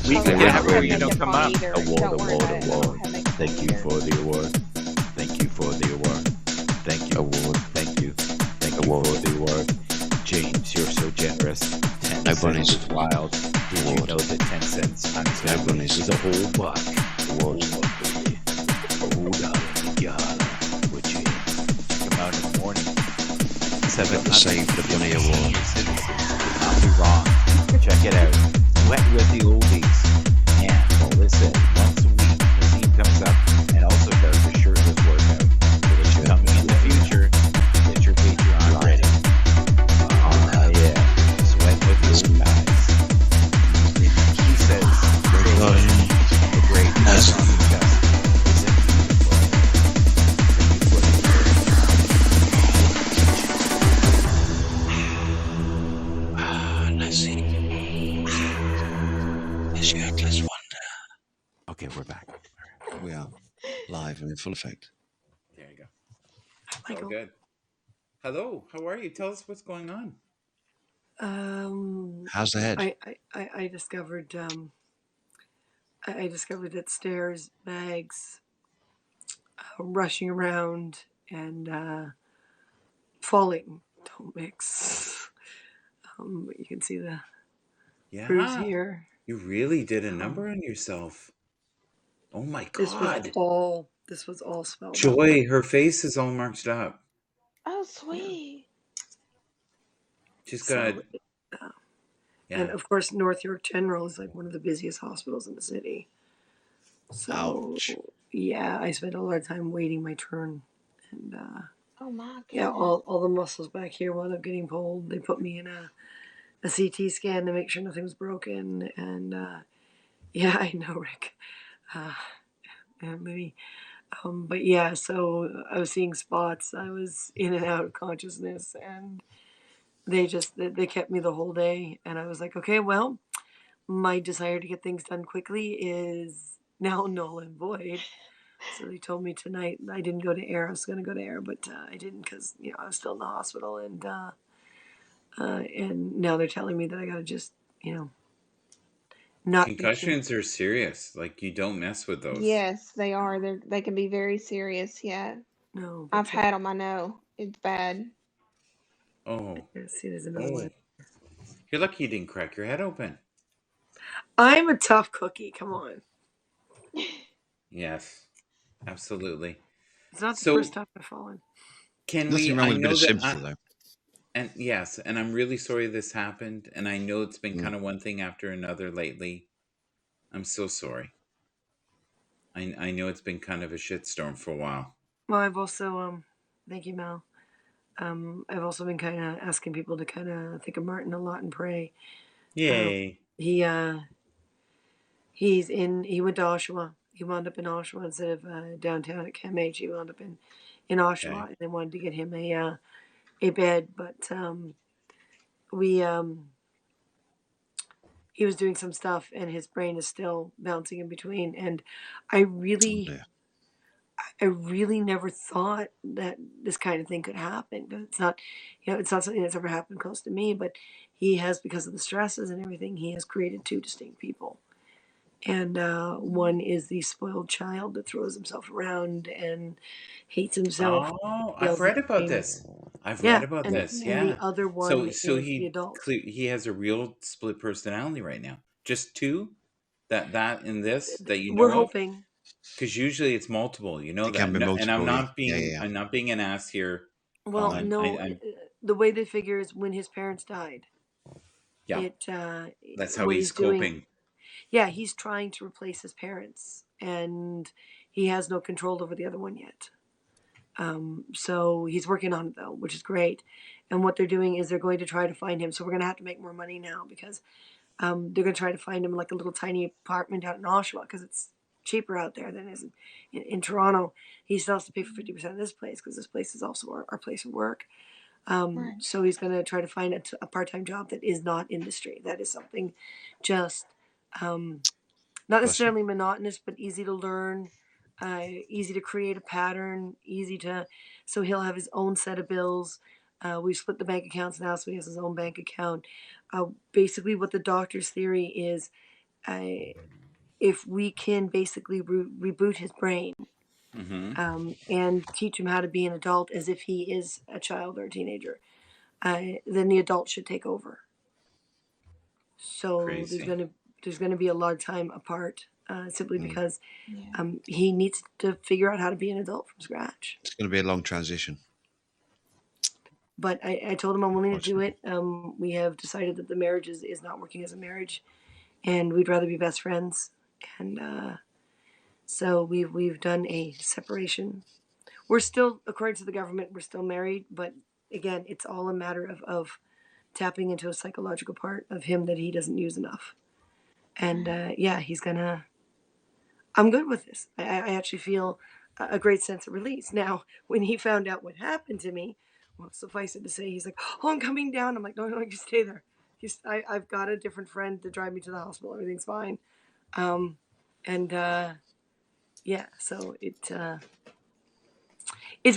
We Oh, could I have don't her, have makeup come on up. either. Don't worry about it. I don't have makeup on Thank you either. for the award. Thank you for the award. Thank you. Award. Thank you. Thank you for the award. James, you're so generous. 10 No cents bunnies. is wild. Did you Award. know that 10 cents times No 10 bunnies. is a whole buck? Award. Oh, darling, darling, would you come out in the morning? Never save the bunny award. Not be wrong. Check it out. Wet with the oldies. And well, listen, once a week, Nazim comes up and also does the shirtless workout. Which is coming in the future. Get your Patreon ready. Oh, yeah. Sweat with the old guys. He says, the great Nazim. Nazim. Is your Atlas Wonder. Okay, we're back. We are live and in full effect. There you go. Michael. Oh, good. Hello, how are you? Tell us what's going on. How's the head? I discovered I discovered that stairs, bags, rushing around, and falling don't mix. You can see the bruise Yeah, here. you really did a number on yourself. Oh my This God. was all spelled out. Joy, her face is all marked up. Oh, sweet. She's So, got, and yeah. of course, North York General is like one of the busiest hospitals in the city. So, Ouch. yeah, I spent a lot of time waiting my turn, and Oh my yeah, goodness. all the muscles back here wound up getting pulled. They put me in a CT scan to make sure nothing was broken, and yeah, I know, Rick. And maybe, but yeah, so I was seeing spots. I was in and out of consciousness, and they kept me the whole day. And I was like, okay, well, my desire to get things done quickly is now null and void. So they told me tonight I didn't go to air. I was going to go to air, but I didn't because I was still in the hospital, and now they're telling me that I got to just not be Concussions are serious. Like, you don't mess with those. Yes, they are. They can be very serious. Yeah, no. I've had them. I know it's bad. Oh, Let's see, there's another oh. one. You're lucky you didn't crack your head open. I'm a tough cookie. Come on. Yes, absolutely. It's not the So, first time I've fallen. can Nothing we, wrong I with a bit know of that, sympathy, though. and yes, and I'm really sorry this happened, and I know it's been Mm. kind of one thing after another lately. I'm so sorry. I know it's been kind of a shitstorm for a while. Well, I've also thank you, Mel. I've also been kind of asking people to kind of think of Martin a lot and pray. Yay. He went to Oshawa. He wound up in Oshawa instead of downtown at CAMH. He wound up in Oshawa, Okay. and they wanted to get him a bed, but we he was doing some stuff, and his brain is still bouncing in between. And I Oh, really, dear. I really never thought that this kind of thing could happen. 'Cause it's not, it's not something that's ever happened close to me. But he has, because of the stresses and everything, he has created two distinct people. And one is the spoiled child that throws himself around and hates himself, Oh, I've yells read at about things. this. I've Yeah, read about this. and Yeah. the other So one so is the adult. he has a real split personality right now. Just two? That in this that you We're know of? hoping. Because usually it's multiple. You know It that. can be No, and multiple. Yeah. I'm not being an ass here, Well, Colin. no, I'm the way they figure is when his parents died. yeah. It That's how what he's doing. coping. Yeah, he's trying to replace his parents, and he has no control over the other one yet. So he's working on it though, which is great. And what they're doing is they're going to try to find him. So we're going to have to make more money now because they're going to try to find him like a little tiny apartment out in Oshawa because it's cheaper out there than it is in Toronto. He still has to pay for 50% of this place because this place is also our place of work. Right. So he's going to try to find a part-time job that is not industry. That is something just not necessarily monotonous, but easy to learn, easy to create a pattern, easy to. So he'll have his own set of bills. We split the bank accounts now, so he has his own bank account. Basically, what the doctor's theory is, if we can basically reboot his brain, and teach him how to be an adult as if he is a child or a teenager, then the adult should take over. So Crazy. there's gonna be a lot of time apart, simply because Yeah. he needs to figure out how to be an adult from scratch. It's going to be a long transition. But I told him I'm willing to do it. Unfortunately. We have decided that the marriage is not working as a marriage, and we'd rather be best friends. And so we've done a separation. We're still, according to the government, we're still married, but again, it's all a matter of tapping into a psychological part of him that he doesn't use enough. And yeah, he's gonna. I'm good with this. I actually feel a great sense of release. Now, when he found out what happened to me, well, suffice it to say, he's like, "Oh, I'm coming down." I'm like, "No, no, you stay there. I've got a different friend to drive me to the hospital. Everything's fine." And yeah, so it's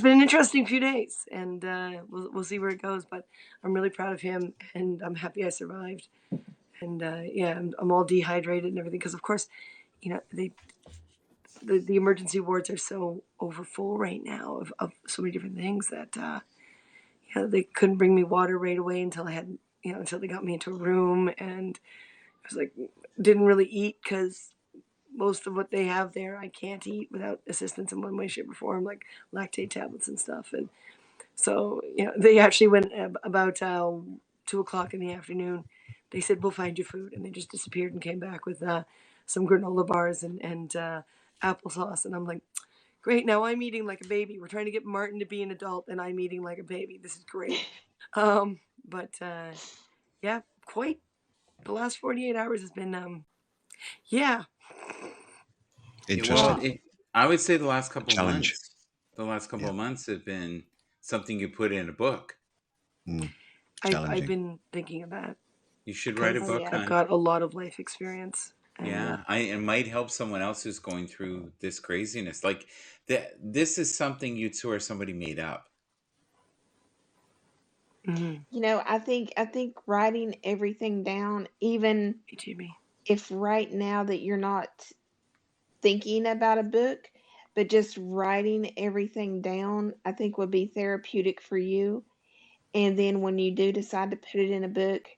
been an interesting few days, and we'll see where it goes. But I'm really proud of him, and I'm happy I survived. And yeah, I'm all dehydrated and everything because, of course, you know the emergency wards are so overfull right now of so many different things that you know, they couldn't bring me water right away until I had, you know, until they got me into a room. And I was like, didn't really eat because most of what they have there I can't eat without assistance in one way, shape, or form, like lactate tablets and stuff. And so, you know, they actually went about 2 o'clock in the afternoon. They said, "We'll find you food," and they just disappeared and came back with some granola bars and applesauce. And I'm like, "Great! Now I'm eating like a baby. We're trying to get Martin to be an adult, and I'm eating like a baby. This is great." But yeah, quite the last 48 hours has been yeah. Well, Interesting. I would say the last A couple of challenge. months, the last couple Yeah. of months have been something you put in a book. I've Challenging. been thinking of that You should write a because Oh book yeah. I've on. got a lot of life experience. And Yeah, it might help someone else who's going through this craziness. Like this is something you'd swear somebody made up. mm-hmm. You know, I think writing everything down, even Jimmy. if right now that you're not thinking about a book, but just writing everything down, I think would be therapeutic for you. And then when you do decide to put it in a book,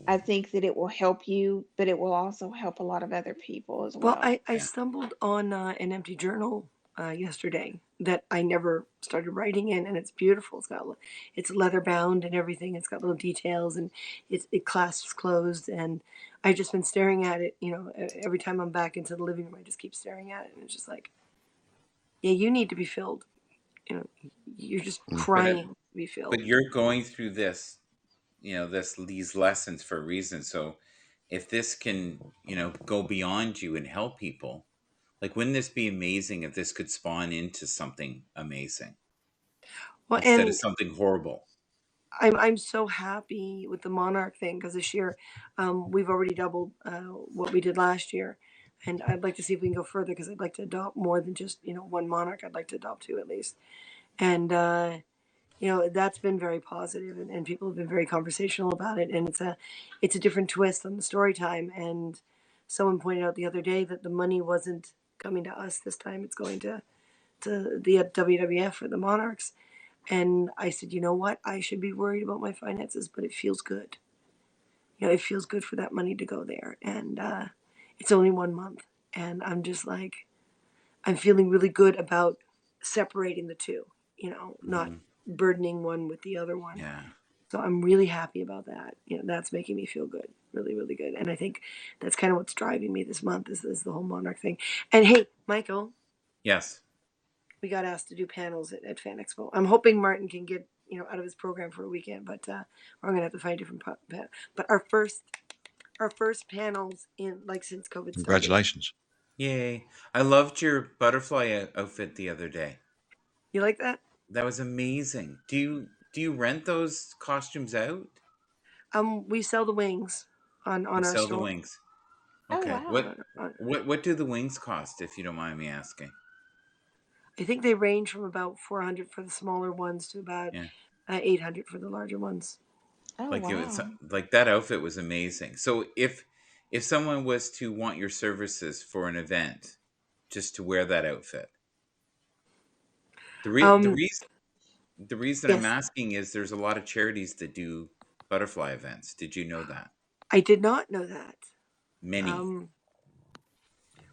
I think that it will help you, but it will also help a lot of other people as Well, well. I Yeah. stumbled on an empty journal yesterday that I never started writing in, and it's beautiful. It's leather bound and everything. It's got little details, and it clasps closed. And I've just been staring at it. You know, every time I'm back into the living room, I just keep staring at it, and it's just like, yeah, you need to be filled. You know, you're just But crying to be but filled. you're going through this, these lessons for a reason. So if this can, go beyond you and help people, like wouldn't this be amazing if this could spawn into something amazing Well, instead of and something horrible? I'm so happy with the Monarch thing because this year we've already doubled what we did last year, and I'd like to see if we can go further because I'd like to adopt more than just one Monarch. I'd like to adopt two at least, and that's been very positive, and people have been very conversational about it, and it's a different twist on the story time. And someone pointed out the other day that the money wasn't coming to us this time; it's going to the WWF or the Monarchs. And I said, you know what? I should be worried about my finances, but it feels good. You know, it feels good for that money to go there. And it's only 1 month. And I'm just like, I'm feeling really good about separating the two, not Hmm. burdening one with the other one. Yeah. So I'm really happy about that. That's making me feel good. Really, really good. And I think that's kind of what's driving me this month is the whole Monarch thing. And hey, Michael, Yes. we got asked to do panels at Fan Expo. I'm hoping Martin can get out of his program for a weekend, but I'm gonna have to find a different But our first panels in like since COVID started. Congratulations. Yay. I loved your butterfly outfit the other day. You like that? That was amazing. Do you rent those costumes out? We sell the wings on You our sell the store. wings. Oh Okay. wow. What do the wings cost, if you don't mind me asking? I think they range from about 400 for the smaller ones to about Yeah. 800 for the larger ones. Oh Like it was wow. like that outfit was amazing. So if if someone was to want your services for an event, just to wear that outfit, Um, the reason I'm yes, asking is there's a lot of charities that do butterfly events. Did you know that? I did not know that. Many. Um,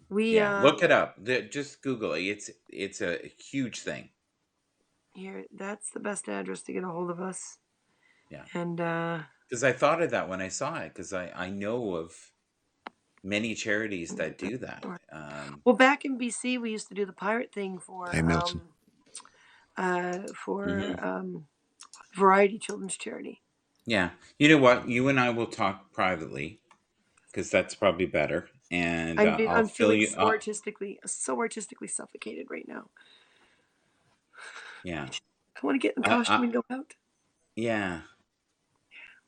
we Yeah, look it up. Just Google it. It's a huge thing. here. That's the best address to get a hold of us. Yeah, And because I thought of that when I saw it, because I know of many charities that do that. well, back in BC, we used to do the pirate thing Hey, Milton. for Mhm. Variety Children's Charity. Yeah, you know what? You and I will talk privately because that's probably better, and I'll I'm fill feeling you up. so artistically suffocated right now. Yeah, I want to get in I, costume I and go out. yeah.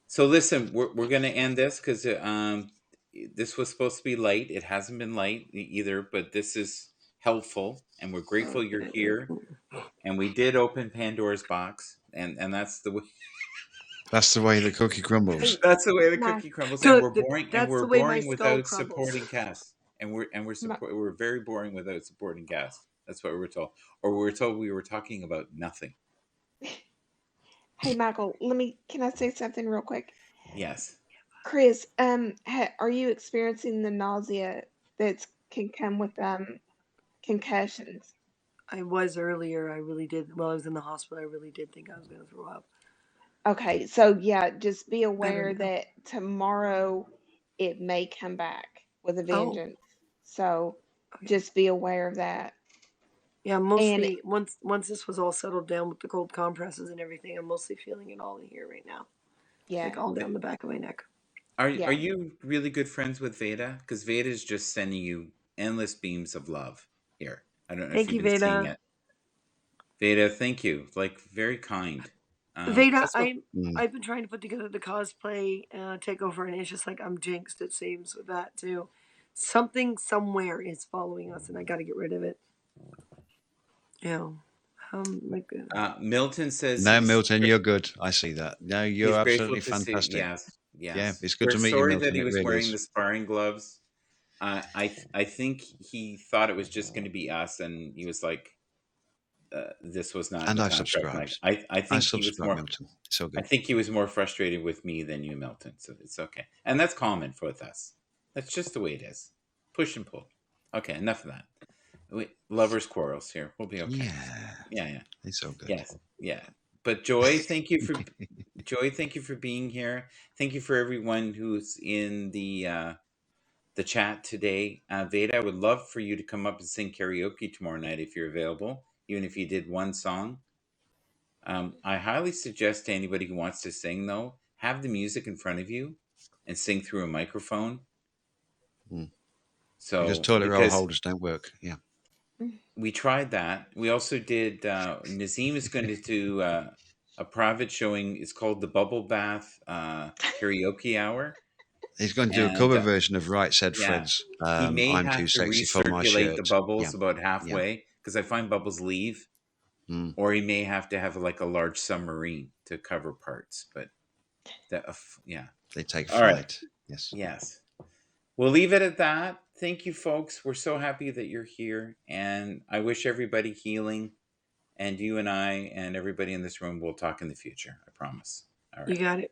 So listen, we're gonna end this because this was supposed to be light. It hasn't been light either, but this is helpful, and we're grateful you're here. And we did open Pandora's box, and that's the way, That's the way the cookie crumbles. Hey, that's the way the my cookie crumbles. And So we're boring, and that's we're the way my boring skull without crumbles. supporting cast. And my we're very boring without supporting cast. That's what we were told, or we were told we were talking about nothing. hey, Michael, can I say something real quick? Yes. Chris, are you experiencing the nausea that can come with concussions? I was earlier. I really did. While I was in the hospital, I really did think I was going to throw up. Okay, so yeah, just be Better aware now. that tomorrow it may come back with a Oh, vengeance. So okay. just be aware of that. Yeah, And mostly once this was all settled down with the cold compresses and everything, I'm mostly feeling it all in here right now, yeah, like all down the back of my neck. Are yeah. you really good friends with Veda? Because Veda is just sending you endless beams of love here. I don't know if Thank you've you, been seeing Veda. it. Veda, thank you. Like very kind. Veda, That's what. Mm. I've been trying to put together the cosplay takeover, and it's just like I'm jinxed. It seems with that too. Something somewhere is following us, and I got to get rid of it. Yeah. Like, Milton says No, Milton, you're good. I see that. No, you're he's grateful absolutely to see. fantastic. Yes, Yeah, yes. it's good We're to meet you, sorry that Milton. he It was really wearing is. the sparring gloves. I think he thought it was just going to be us, and he was like, "This was not in And the I've contract." And subscribed. I I think he was subscribe, more. Milton. It's so I good. think he was more frustrated with me than you, Milton. So it's okay, and that's common with us. That's just the way it is. Push and pull. Okay, enough of that. Lovers quarrels here. We'll be okay. Yeah, Yeah, yeah. it's so good. Yes, yeah. But Joy. Thank you for being here. Thank you for everyone who's in the chat today. Veda, I would love for you to come up and sing karaoke tomorrow night if you're available, even if you did one song. I highly suggest to anybody who wants to sing, though, have the music in front of you and sing through a microphone. Mm. Because So, toilet roll because holders don't work. Yeah. we tried that. We also did. Nazim is going to do a private showing. It's called the Bubble Bath Karaoke Hour, He's going to do a and cover version of Right Said yeah, Fred's he may I'm have Too to Sexy for My recirculate the Shirt. Yeah. bubbles about Yeah. halfway because I find bubbles leave, Mm. or he may have to have like a large submarine to cover parts. But that, yeah. They take All right. flight. Yes. Yes. We'll leave it at that. Thank you, folks. We're so happy that you're here, and I wish everybody healing. And you and I and everybody in this room will talk in the future. I promise. All you right. got it.